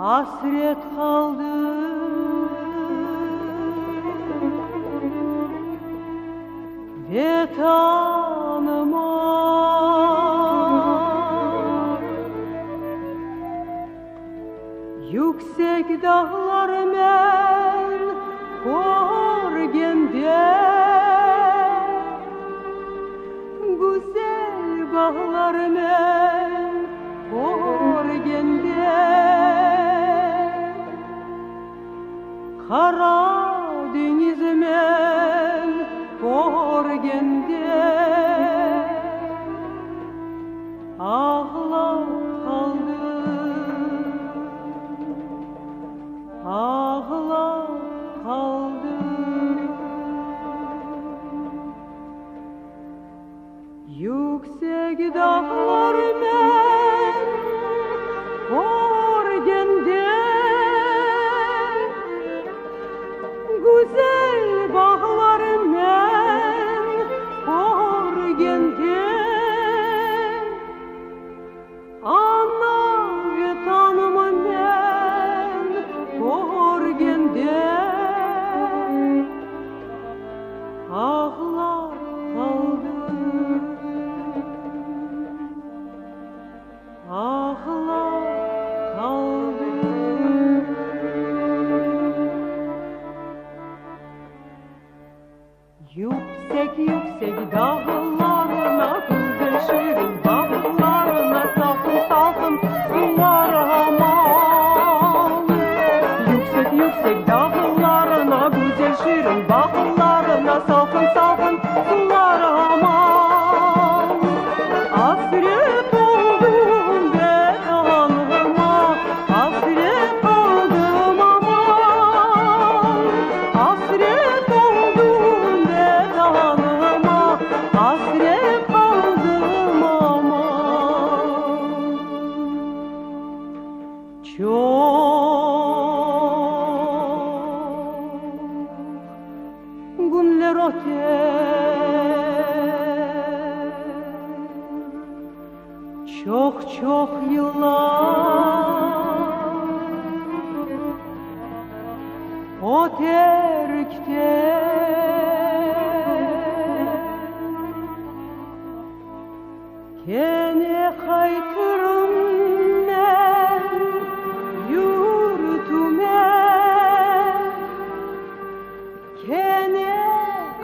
hasret kaldı. Ve tanımam yüksek dağlar men görgende, güzel bağlar men görgende, kara deniz men görgende ağlap kaldım, ağlap kaldım. Yüksek dağlar men görgende, güzel bağlar men görgende, ana vatanımı men görgende ağlar kaldım, ağlar kaldım. Yüksek yüksek dağlarına, güzel şirin bağlarına, salkın salkın sular aman. Yüksek yüksek dağlarına, güzel şirin bağlarına, salkın salkın sular aman. Hasret oldum be canıma, hasret oldum aman. Hasret oldum be canıma, hasret kaldım aman. Çok günler öter, çok çok yıllar öterkte, gene kaytırım ben yurtuma, gene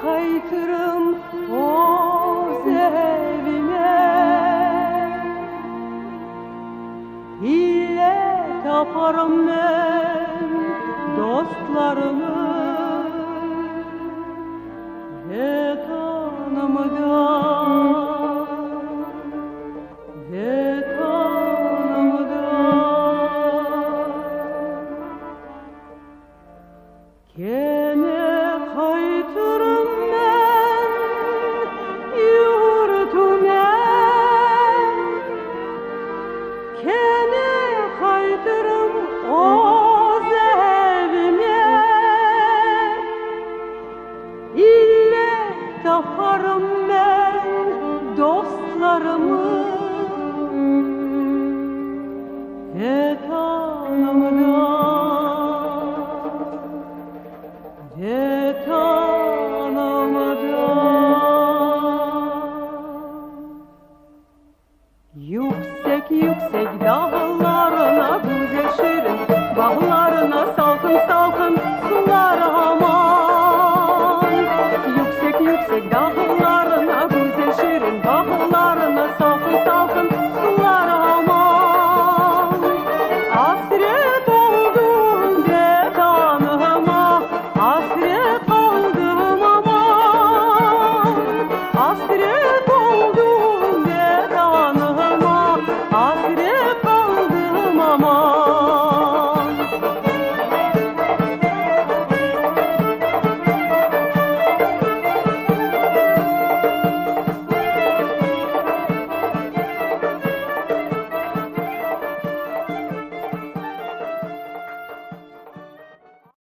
kaytırım öz evime. Hile taparım ben dostlarımı ve tanımdan, ve tanımdan. Gene kaytırım ben yurtuma, gene kaytırım öz evime. İlle taparım ben dostlarımı ve tanımdan, ve tanımdan. Yüksek yüksek dağlar